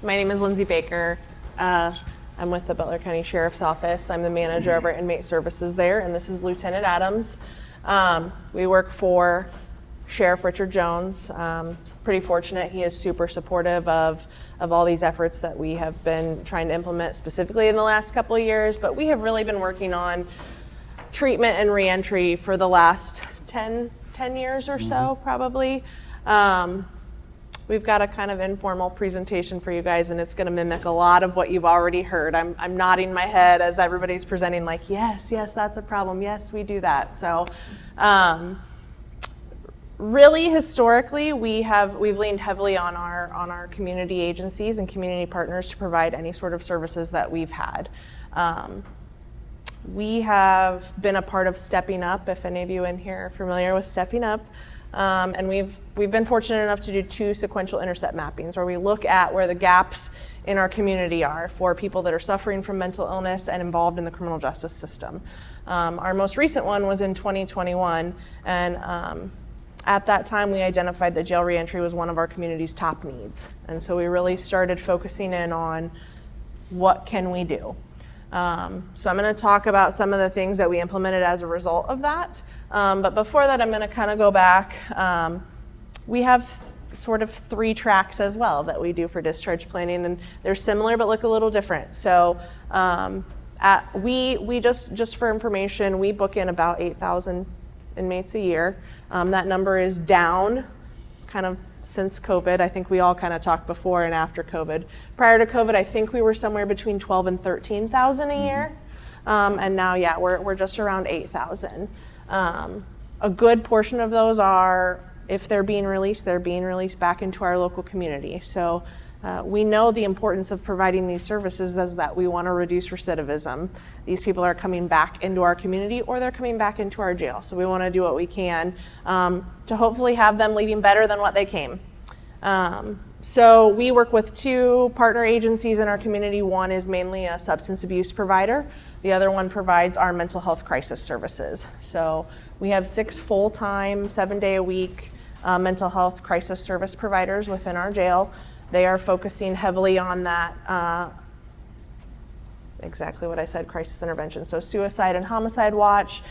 My name is Lindsey Baker. I'm with the Butler County Sheriff's Office. I'm the manager of our inmate services there, and this is Lieutenant Adams. We work for Sheriff Richard Jones. Pretty fortunate. He is super supportive of all these efforts that we have been trying to implement specifically in the last couple of years, but we have really been working on treatment and reentry for the last 10 years or so, probably. We've got a kind of informal presentation for you guys, and it's going to mimic a lot of what you've already heard. I'm nodding my head as everybody's presenting, like, yes, that's a problem. Yes, we do that. So really, historically, we've leaned heavily on our community agencies and community partners to provide any sort of services that we've had. We have been a part of Stepping Up, if any of you in here are familiar with Stepping Up. And we've been fortunate enough to do 2 sequential intercept mappings where we look at where the gaps in our community are for people that are suffering from mental illness and involved in the criminal justice system. Our most recent one was in 2021, and at that time we identified that jail reentry was one of our community's top needs. And so we really started focusing in on what can we do. So I'm going to talk about some of the things that we implemented as a result of that. But before that, I'm going to kind of go back. We have sort of 3 tracks as well that we do for discharge planning, and they're similar but look a little different. So we just for information, we book in about 8,000 inmates a year. That number is down kind of since COVID. I think we all kind of talked before and after COVID. Prior to COVID, I think we were somewhere between 12 and 13,000 a year. And now, yeah, we're just around 8,000. A good portion of those are, if they're being released back into our local community. So we know the importance of providing these services is that we want to reduce recidivism. These people are coming back into our community or they're coming back into our jail. So we want to do what we can to hopefully have them leaving better than what they came. So we work with 2 partner agencies in our community. One is mainly a substance abuse provider. The other one provides our mental health crisis services. So we have 6 full-time, 7-day-a-week mental health crisis service providers within our jail. They are focusing heavily on that, exactly what I said, crisis intervention. So suicide and homicide watch,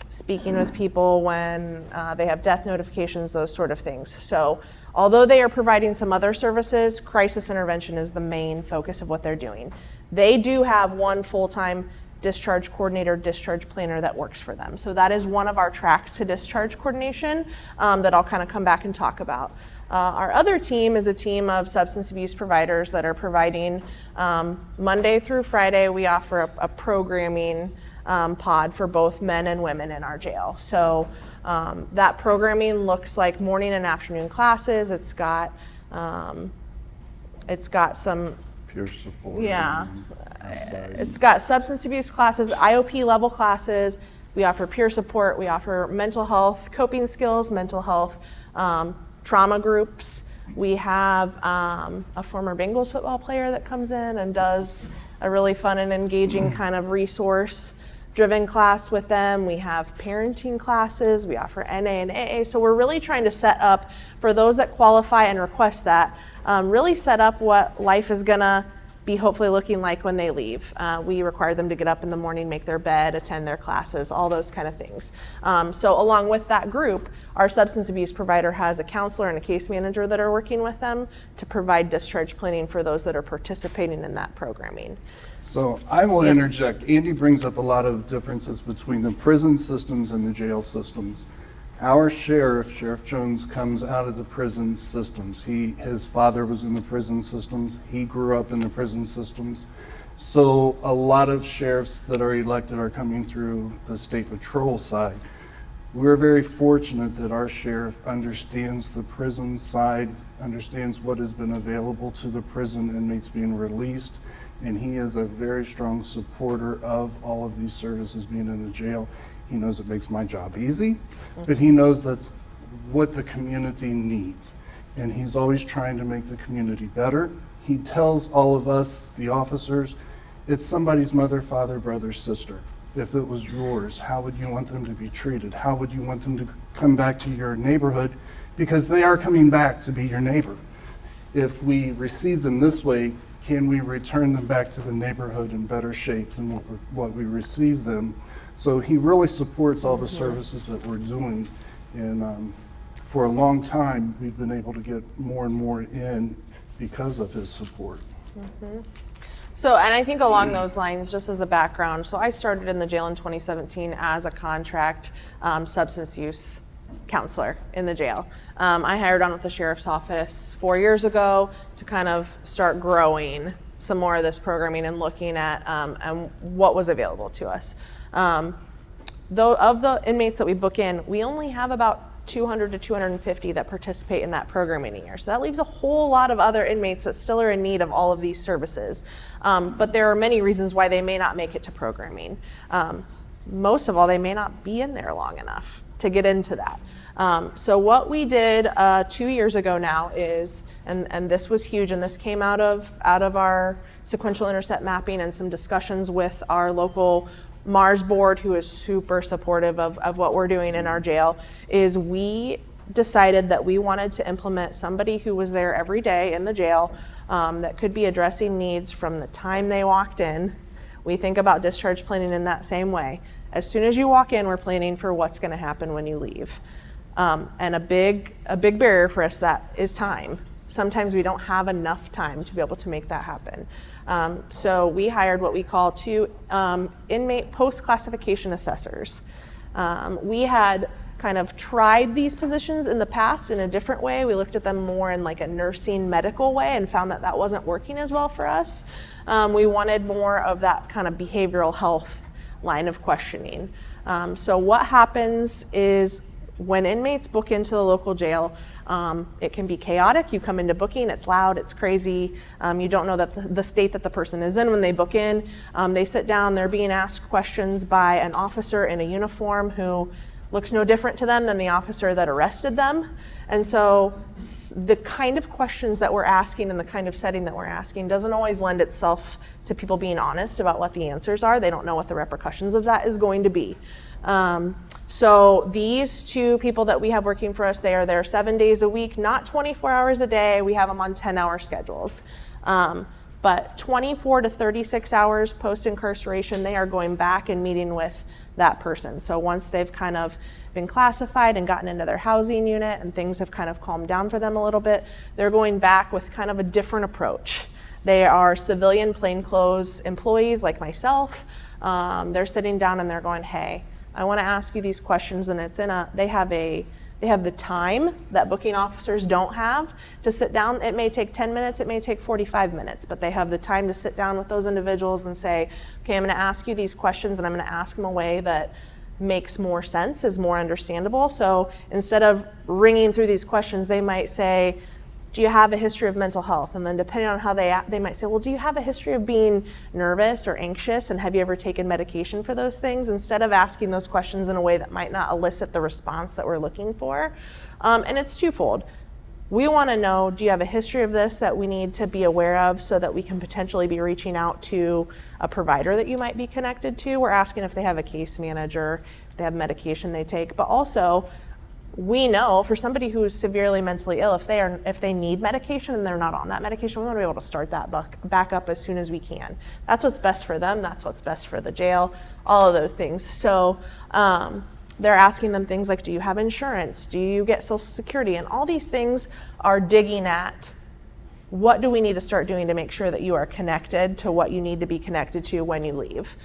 speaking with people when they have death notifications, those sort of things. So although they are providing some other services, crisis intervention is the main focus of what they're doing. They do have 1 full-time discharge coordinator, discharge planner that works for them. So that is one of our tracks to discharge coordination that I'll kind of come back and talk about. Our other team is a team of substance abuse providers that are providing Monday through Friday. We offer a programming pod for both men and women in our jail. So that programming looks like morning and afternoon classes. It's got some peer support. Yeah, it's got substance abuse classes, IOP level classes. We offer peer support. We offer mental health coping skills, mental health trauma groups. We have a former Bengals football player that comes in and does a really fun and engaging kind of resource-driven class with them. We have parenting classes. We offer NA and AA. So we're really trying to set up, for those that qualify and request that, really set up what life is gonna be hopefully looking like when they leave. We require them to get up in the morning, make their bed, attend their classes, all those kind of things. So along with that group, our substance abuse provider has a counselor and a case manager that are working with them to provide discharge planning for those that are participating in that programming. So I will interject. Andy brings up a lot of differences between the prison systems and the jail systems. Our Sheriff Jones, comes out of the prison systems. His father was in the prison systems. He grew up in the prison systems. So a lot of sheriffs that are elected are coming through the state patrol side. We're very fortunate that our sheriff understands the prison side, understands what has been available to the prison inmates being released, and he is a very strong supporter of all of these services being in the jail. He knows it makes my job easy, but he knows that's what the community needs. And he's always trying to make the community better. He tells all of us, the officers, it's somebody's mother, father, brother, sister. If it was yours, how would you want them to be treated? How would you want them to come back to your neighborhood? Because they are coming back to be your neighbor. if we receive them this way, can we return them back to the neighborhood in better shape than what we received them? So he really supports all the services that we're doing. And for a long time, we've been able to get more and more in because of his support. So, and I think along those lines, just as a background, so I started in the jail in 2017 as a contract substance use counselor in the jail. I hired on with the sheriff's office 4 years ago to kind of start growing some more of this programming and looking at and what was available to us. Though of the inmates that we book in, we only have about 200 to 250 that participate in that programming a year. So that leaves a whole lot of other inmates that still are in need of all of these services. But there are many reasons why they may not make it to programming. Most of all, they may not be in there long enough to get into that. So what we did 2 years ago now is, and this was huge, and this came out of our sequential intercept mapping and some discussions with our local Mars board, who is super supportive of what we're doing in our jail, is we decided that we wanted to implement somebody who was there every day in the jail that could be addressing needs from the time they walked in. We think about discharge planning in that same way. As soon as you walk in, we're planning for what's going to happen when you leave. And a big barrier for us that is time. Sometimes we don't have enough time to be able to make that happen. So we hired what we call 2 inmate post-classification assessors. We had kind of tried these positions in the past in a different way. We looked at them more in like a nursing medical way and found that that wasn't working as well for us. We wanted more of that kind of behavioral health line of questioning. So what happens is when inmates book into the local jail, it can be chaotic. You come into booking, it's loud, it's crazy. You don't know that the state that the person is in when they book in. They sit down, they're being asked questions by an officer in a uniform who looks no different to them than the officer that arrested them. And so the kind of questions that we're asking and the kind of setting that we're asking doesn't always lend itself to people being honest about what the answers are. They don't know what the repercussions of that is going to be. So these 2 people that we have working for us, they are there 7 days a week, not 24 hours a day. We have them on 10-hour schedules. But 24 to 36 hours post-incarceration, they are going back and meeting with that person. So once they've kind of been classified and gotten into their housing unit and things have kind of calmed down for them a little bit, they're going back with kind of a different approach. They are civilian plainclothes employees like myself. They're sitting down and they're going, hey, I want to ask you these questions, and it's they have the time that booking officers don't have to sit down. It may take 10 minutes, it may take 45 minutes, but they have the time to sit down with those individuals and say, okay, I'm going to ask you these questions, and I'm going to ask them a way that makes more sense, is more understandable. So instead of ringing through these questions, they might say, do you have a history of mental health? And then depending on how they might say, well, do you have a history of being nervous or anxious? And have you ever taken medication for those things? Instead of asking those questions in a way that might not elicit the response that we're looking for. And it's twofold. We want to know, do you have a history of this that we need to be aware of so that we can potentially be reaching out to a provider that you might be connected to? We're asking if they have a case manager, if they have medication they take, but also we know for somebody who's severely mentally ill, if they need medication and they're not on that medication, we want to be able to start that back up as soon as we can. That's what's best for them. That's what's best for the jail, all of those things. So they're asking them things like, do you have insurance? Do you get Social Security? And all these things are digging at what do we need to start doing to make sure that you are connected to what you need to be connected to when you leave.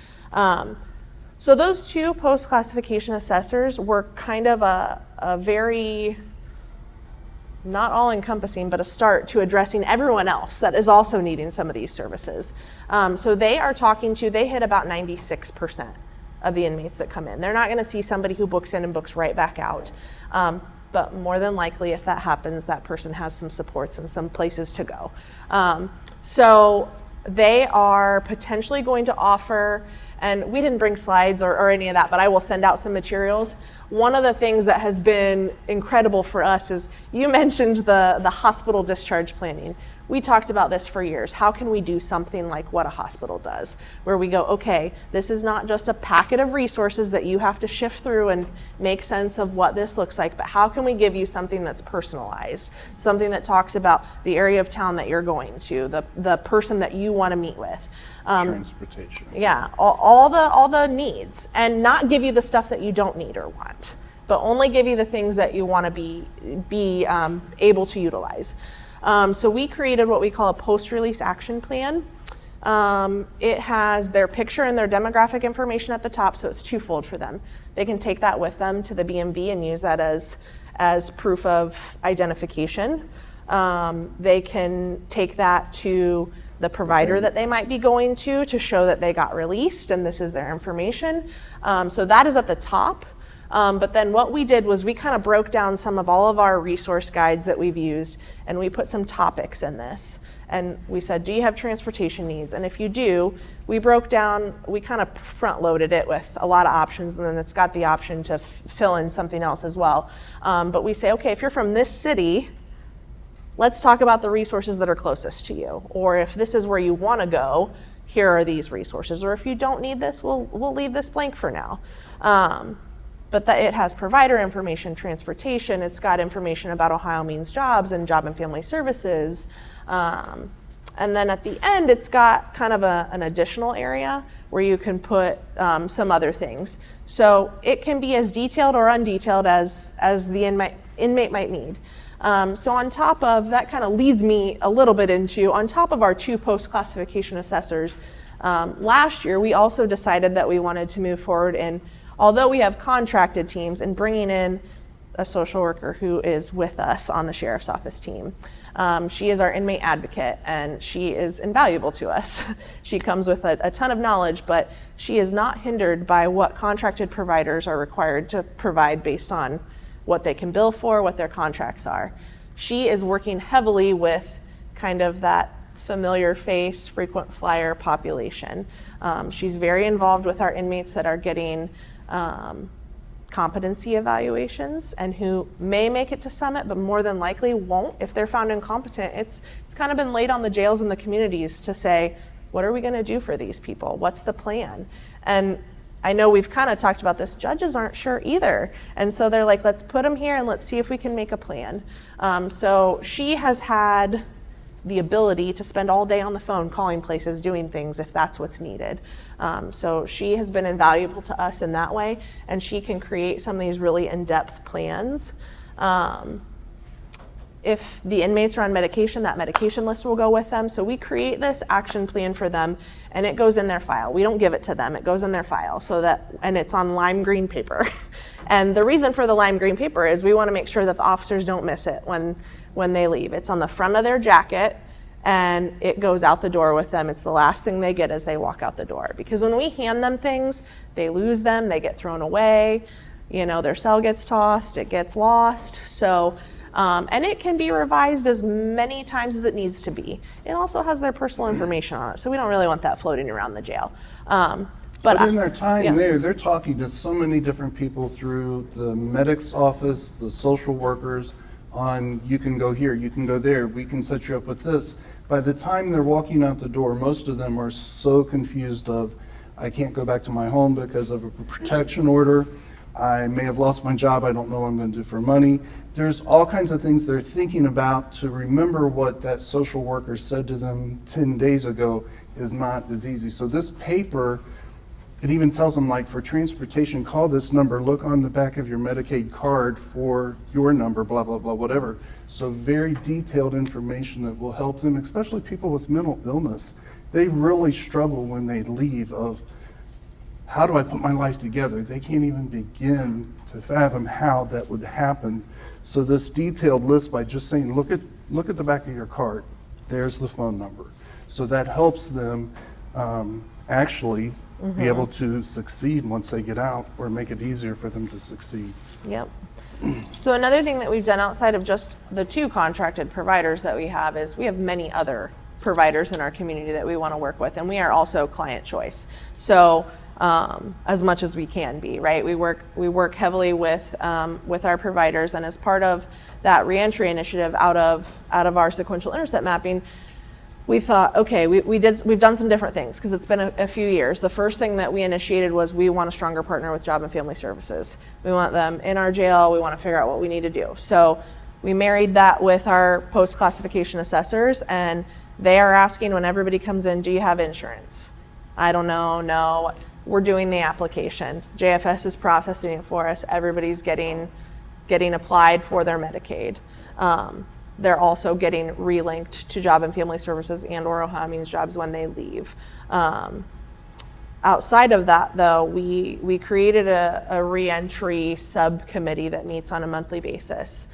So those 2 post-classification assessors were kind of a very, not all-encompassing, but a start to addressing everyone else that is also needing some of these services. So they hit about 96% of the inmates that come in. They're not going to see somebody who books in and books right back out. But more than likely, if that happens, that person has some supports and some places to go. So they are potentially going to offer, and we didn't bring slides or any of that, but I will send out some materials. One of the things that has been incredible for us is, you mentioned the hospital discharge planning. we talked about this for years. How can we do something like what a hospital does, where we go, okay, this is not just a packet of resources that you have to shift through and make sense of what this looks like, but how can we give you something that's personalized, something that talks about the area of town that you're going to, the person that you want to meet with. Transportation. Yeah, all the needs, and not give you the stuff that you don't need or want, but only give you the things that you want to be able to utilize. So we created what we call a post-release action plan. It has their picture and their demographic information at the top, so it's twofold for them. They can take that with them to the BMV and use that as proof of identification. They can take that to the provider that they might be going to show that they got released and this is their information. So that is at the top. But then what we did was we kind of broke down some of all of our resource guides that we've used, and we put some topics in this. And we said, do you have transportation needs? And if you do, we broke down, we kind of front loaded it with a lot of options, and then it's got the option to fill in something else as well. But we say, okay, if you're from this city, let's talk about the resources that are closest to you. Or if this is where you want to go, here are these resources. Or if you don't need this, we'll leave this blank for now. But that it has provider information, transportation, it's got information about Ohio Means Jobs and Job and Family Services. And then at the end, it's got kind of an additional area where you can put some other things. So it can be as detailed or undetailed as the inmate might need. So on top of, that kind of leads me a little bit into, on top of our 2 post-classification assessors, last year we also decided that we wanted to move forward in, although we have contracted teams, and bringing in a social worker who is with us on the sheriff's office team. She is our inmate advocate, and she is invaluable to us. She comes with a ton of knowledge, but she is not hindered by what contracted providers are required to provide based on what they can bill for, what their contracts are. She is working heavily with kind of that familiar face, frequent flyer population. She's very involved with our inmates that are getting competency evaluations and who may make it to Summit, but more than likely won't if they're found incompetent. It's kind of been laid on the jails and the communities to say, what are we going to do for these people? What's the plan? And I know we've kind of talked about this. Judges aren't sure either. And so they're like, let's put them here and let's see if we can make a plan. So she has had the ability to spend all day on the phone calling places, doing things if that's what's needed. So she has been invaluable to us in that way, and she can create some of these really in-depth plans. If the inmates are on medication, that medication list will go with them. So we create this action plan for them, and it goes in their file. We don't give it to them, it goes in their file, and it's on lime green paper. And the reason for the lime green paper is we want to make sure that the officers don't miss it when they leave. It's on the front of their jacket, and it goes out the door with them. It's the last thing they get as they walk out the door. Because when we hand them things, they lose them, they get thrown away, their cell gets tossed, it gets lost. So, and it can be revised as many times as it needs to be. It also has their personal information on it, so we don't really want that floating around the jail. But in their time there, they're talking to so many different people through the medic's office, the social workers, on you can go here, you can go there, we can set you up with this. By the time they're walking out the door, most of them are so confused of, I can't go back to my home because of a protection order. I may have lost my job, I don't know what I'm going to do for money. There's all kinds of things they're thinking about. To remember what that social worker said to them 10 days ago is not as easy. So this paper, it even tells them, like, for transportation, call this number, look on the back of your Medicaid card for your number, blah, blah, blah, whatever. So very detailed information that will help them, especially people with mental illness. They really struggle when they leave of, how do I put my life together? They can't even begin to fathom how that would happen. So this detailed list, by just saying, look at the back of your card, there's the phone number. So that helps them actually be able to succeed once they get out, or make it easier for them to succeed. Yep. So another thing that we've done outside of just the 2 contracted providers that we have is we have many other providers in our community that we want to work with, and we are also client choice. So as much as we can be, right? We work heavily with our providers, and as part of that reentry initiative out of our sequential intercept mapping, we thought, okay, we've done some different things because it's been a few years. The first thing that we initiated was we want a stronger partner with Job and Family Services. We want them in our jail. We want to figure out what we need to do. So we married that with our post-classification assessors, and they are asking when everybody comes in, do you have insurance? I don't know, no. We're doing the application. JFS is processing it for us. Everybody's getting applied for their Medicaid. They're also getting relinked to Job and Family Services and or Ohio Means Jobs when they leave. Outside of that, though, we created a reentry subcommittee that meets on a monthly basis.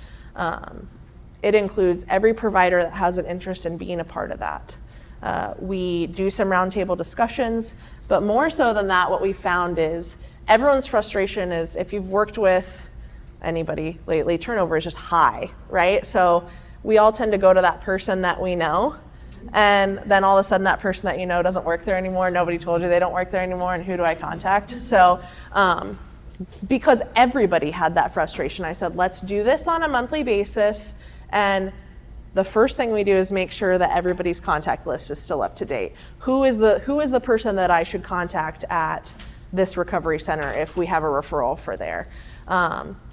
It includes every provider that has an interest in being a part of that. We do some roundtable discussions, but more so than that, what we found is everyone's frustration is, if you've worked with anybody lately, turnover is just high, right? So we all tend to go to that person that we know, and then all of a sudden that person that you know doesn't work there anymore. Nobody told you they don't work there anymore, and who do I contact? So because everybody had that frustration, I said, let's do this on a monthly basis, and the first thing we do is make sure that everybody's contact list is still up to date. Who is the person that I should contact at this recovery center if we have a referral for there?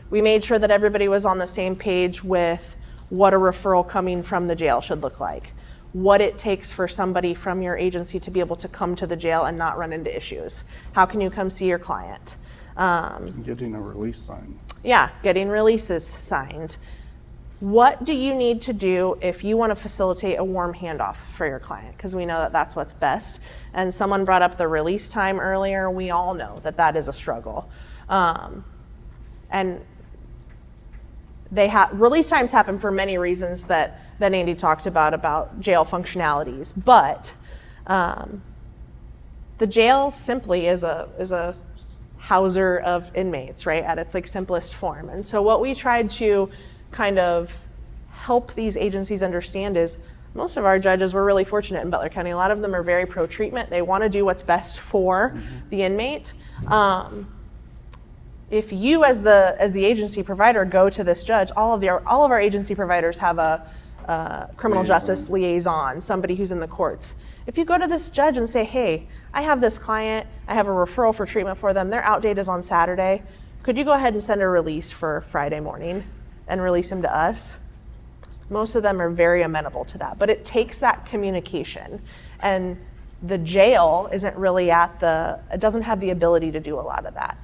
We made sure that everybody was on the same page with what a referral coming from the jail should look like, what it takes for somebody from your agency to be able to come to the jail and not run into issues. How can you come see your client? Getting a release signed. Yeah, getting releases signed. What do you need to do if you want to facilitate a warm handoff for your client? Because we know that that's what's best. And someone brought up the release time earlier. We all know that that is a struggle. And release times happen for many reasons that Andy talked about jail functionalities. But the jail simply is a houser of inmates, right, at its like simplest form. And so what we tried to kind of help these agencies understand is most of our judges were really fortunate in Butler County. A lot of them are very pro-treatment. They want to do what's best for the inmate. If you as the agency provider go to this judge, all of our agency providers have a criminal justice liaison, somebody who's in the courts. If you go to this judge and say, hey, I have this client, I have a referral for treatment for them, their out date is on Saturday, could you go ahead and send a release for Friday morning and release them to us? Most of them are very amenable to that, but it takes that communication, and the jail isn't really it doesn't have the ability to do a lot of that.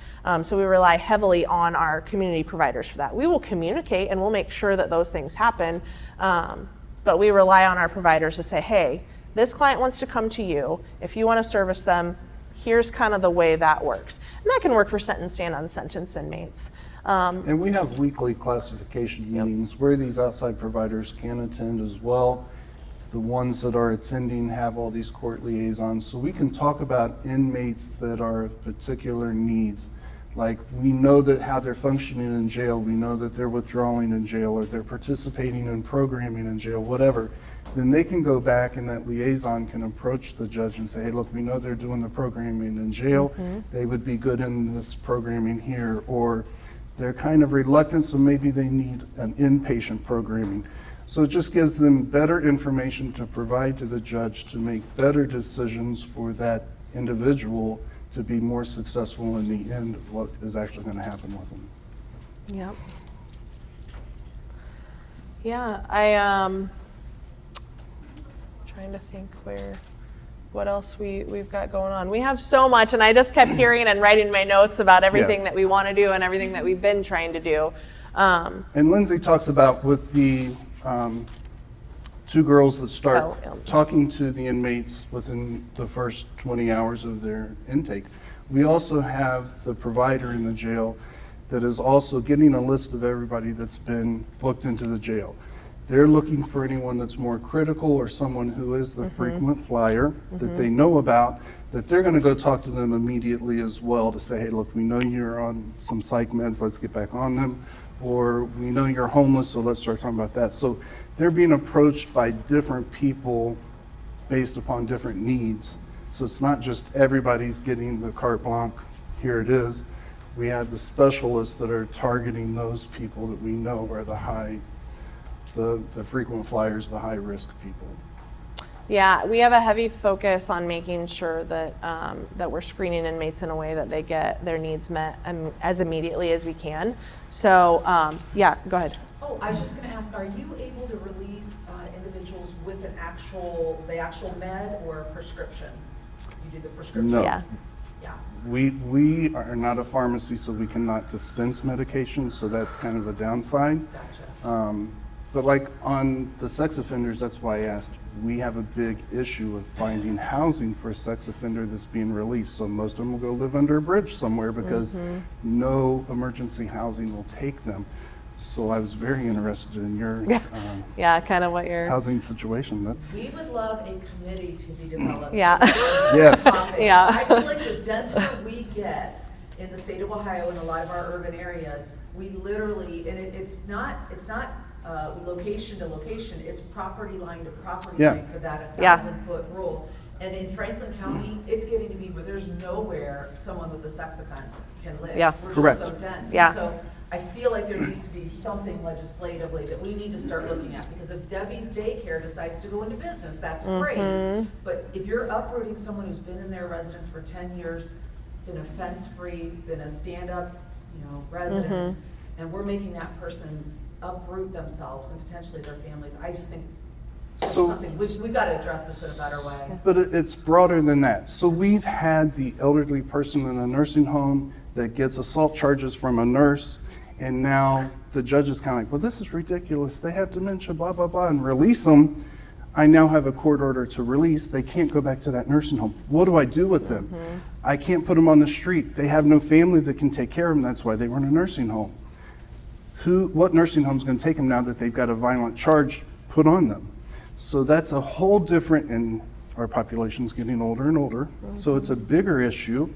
So we rely heavily on our community providers for that. We will communicate and we'll make sure that those things happen, but we rely on our providers to say, hey, this client wants to come to you. If you want to service them, here's kind of the way that works. And that can work for sentenced and unsentenced inmates. And we have weekly classification meetings where these outside providers can attend as well. The ones that are attending have all these court liaisons, so we can talk about inmates that are of particular needs. Like, we know that how they're functioning in jail, we know that they're withdrawing in jail, or they're participating in programming in jail, whatever. Then they can go back and that liaison can approach the judge and say, hey, look, we know they're doing the programming in jail. They would be good in this programming here, or they're kind of reluctant, so maybe they need an inpatient programming. So it just gives them better information to provide to the judge to make better decisions for that individual to be more successful in the end of what is actually going to happen with them. Yep. Yeah, trying to think what else we've got going on. We have so much, and I just kept hearing and writing my notes about everything that we want to do and everything that we've been trying to do. And Lindsey talks about with the two girls that start talking to the inmates within the first 20 hours of their intake. We also have the provider in the jail that is also getting a list of everybody that's been booked into the jail. They're looking for anyone that's more critical or someone who is the frequent flyer that they know about, that they're going to go talk to them immediately as well to say, hey, look, we know you're on some psych meds, let's get back on them. Or we know you're homeless, so let's start talking about that. So they're being approached by different people based upon different needs. So it's not just everybody's getting the carte blanche, here it is. We have the specialists that are targeting those people that we know are the frequent flyers, the high-risk people. Yeah, we have a heavy focus on making sure that that we're screening inmates in a way that they get their needs met as immediately as we can. So, yeah, go ahead. Oh, I was just going to ask, are you able to release individuals with the actual med or prescription? You do the prescription? No. Yeah. Yeah. We are not a pharmacy, so we cannot dispense medications, so that's kind of a downside. Gotcha. But like on the sex offenders, that's why I asked, we have a big issue with finding housing for a sex offender that's being released. So most of them will go live under a bridge somewhere because no emergency housing will take them. So I was very interested in your Yeah, kind of what you're. housing situation. That's We would love a committee to be developed. Yeah. Yes. Yeah. I feel like the denser we get in the state of Ohio and a lot of our urban areas, we literally, and it's not location to location, it's property line to property Yeah. line for that Yeah. 1,000-foot rule. And in Franklin County, it's getting to be where there's nowhere someone with a sex offense can live. Yeah. We're Correct. just so dense. Yeah. And so I feel like there needs to be something legislatively that we need to start looking at, because if Debbie's daycare decides to go into business, that's great. But if you're uprooting someone who's been in their residence for 10 years, been offense-free, been a stand-up, resident, and we're making that person uproot themselves and potentially their families, I just think there's So- something, we've got to address this in a better way. But it's broader than that. So we've had the elderly person in a nursing home that gets assault charges from a nurse, and now the judge is kind of like, well, this is ridiculous. They have dementia, blah, blah, blah, and release them. I now have a court order to release. They can't go back to that nursing home. What do I do with them? I can't put them on the street. They have no family that can take care of them. That's why they were in a nursing home. What nursing home is going to take them now that they've got a violent charge put on them? So that's a whole different, and our population's getting older and older, so it's a bigger issue.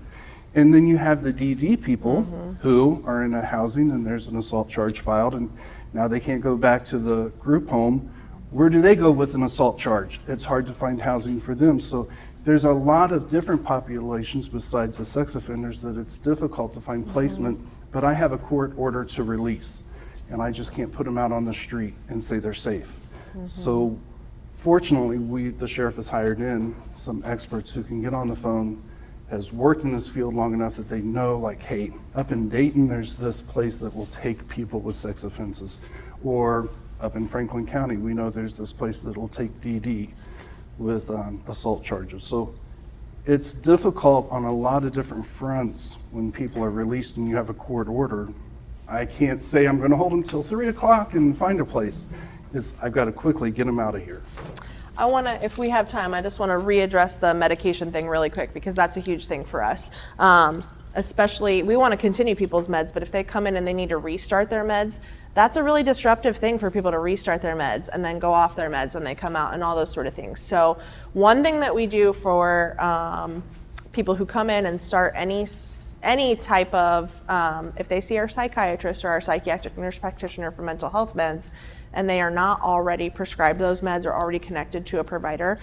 And then you have the DD people who are in a housing and there's an assault charge filed, and now they can't go back to the group home. Where do they go with an assault charge? It's hard to find housing for them. So there's a lot of different populations besides the sex offenders that it's difficult to find placement, but I have a court order to release, and I just can't put them out on the street and say they're safe. So fortunately, the sheriff has hired in some experts who can get on the phone, has worked in this field long enough that they know, like, hey, up in Dayton, there's this place that will take people with sex offenses. Or up in Franklin County, we know there's this place that will take DD with assault charges. So it's difficult on a lot of different fronts when people are released and you have a court order. I can't say I'm going to hold them till 3 o'clock and find a place. I've got to quickly get them out of here. I want to, if we have time, I just want to readdress the medication thing really quick, because that's a huge thing for us. Especially, we want to continue people's meds, but if they come in and they need to restart their meds, that's a really disruptive thing for people to restart their meds and then go off their meds when they come out and all those sort of things. So one thing that we do for people who come in and start any type of, if they see our psychiatrist or our psychiatric nurse practitioner for mental health meds, and they are not already prescribed those meds or already connected to a provider,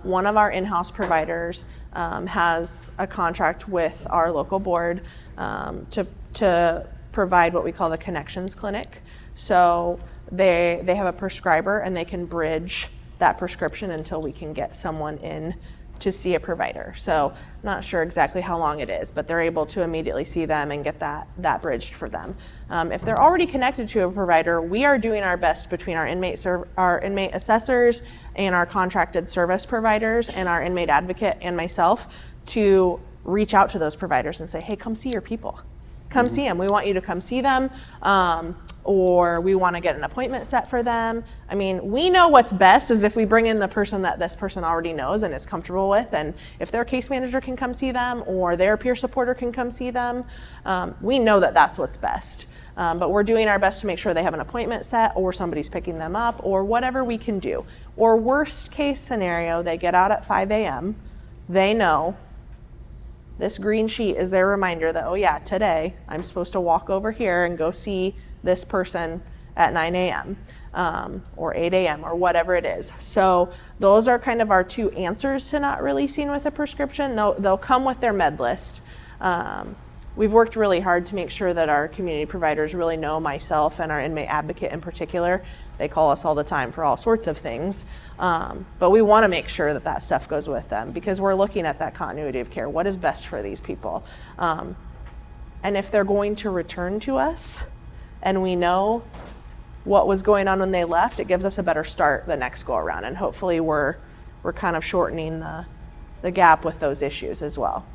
one of our in-house providers has a contract with our local board to provide what we call the connections clinic. So they have a prescriber and they can bridge that prescription until we can get someone in to see a provider. So I'm not sure exactly how long it is, but they're able to immediately see them and get that bridged for them. If they're already connected to a provider, we are doing our best between our inmate assessors and our contracted service providers and our inmate advocate and myself to reach out to those providers and say, hey, come see your people. Come see them. We want you to come see them, or we want to get an appointment set for them. I mean, we know what's best is if we bring in the person that this person already knows and is comfortable with, and if their case manager can come see them or their peer supporter can come see them, we know that that's what's best. But we're doing our best to make sure they have an appointment set or somebody's picking them up or whatever we can do. Or worst case scenario, they get out at 5 a.m., they know. This green sheet is their reminder that, oh yeah, today I'm supposed to walk over here and go see this person at 9 a.m. Or 8 a.m. or whatever it is. So those are kind of our two answers to not releasing with a prescription. They'll come with their med list. We've worked really hard to make sure that our community providers really know myself and our inmate advocate in particular. They call us all the time for all sorts of things. But we want to make sure that that stuff goes with them because we're looking at that continuity of care. What is best for these people? And if they're going to return to us and we know what was going on when they left, it gives us a better start the next go around. And hopefully we're kind of shortening the gap with those issues as well.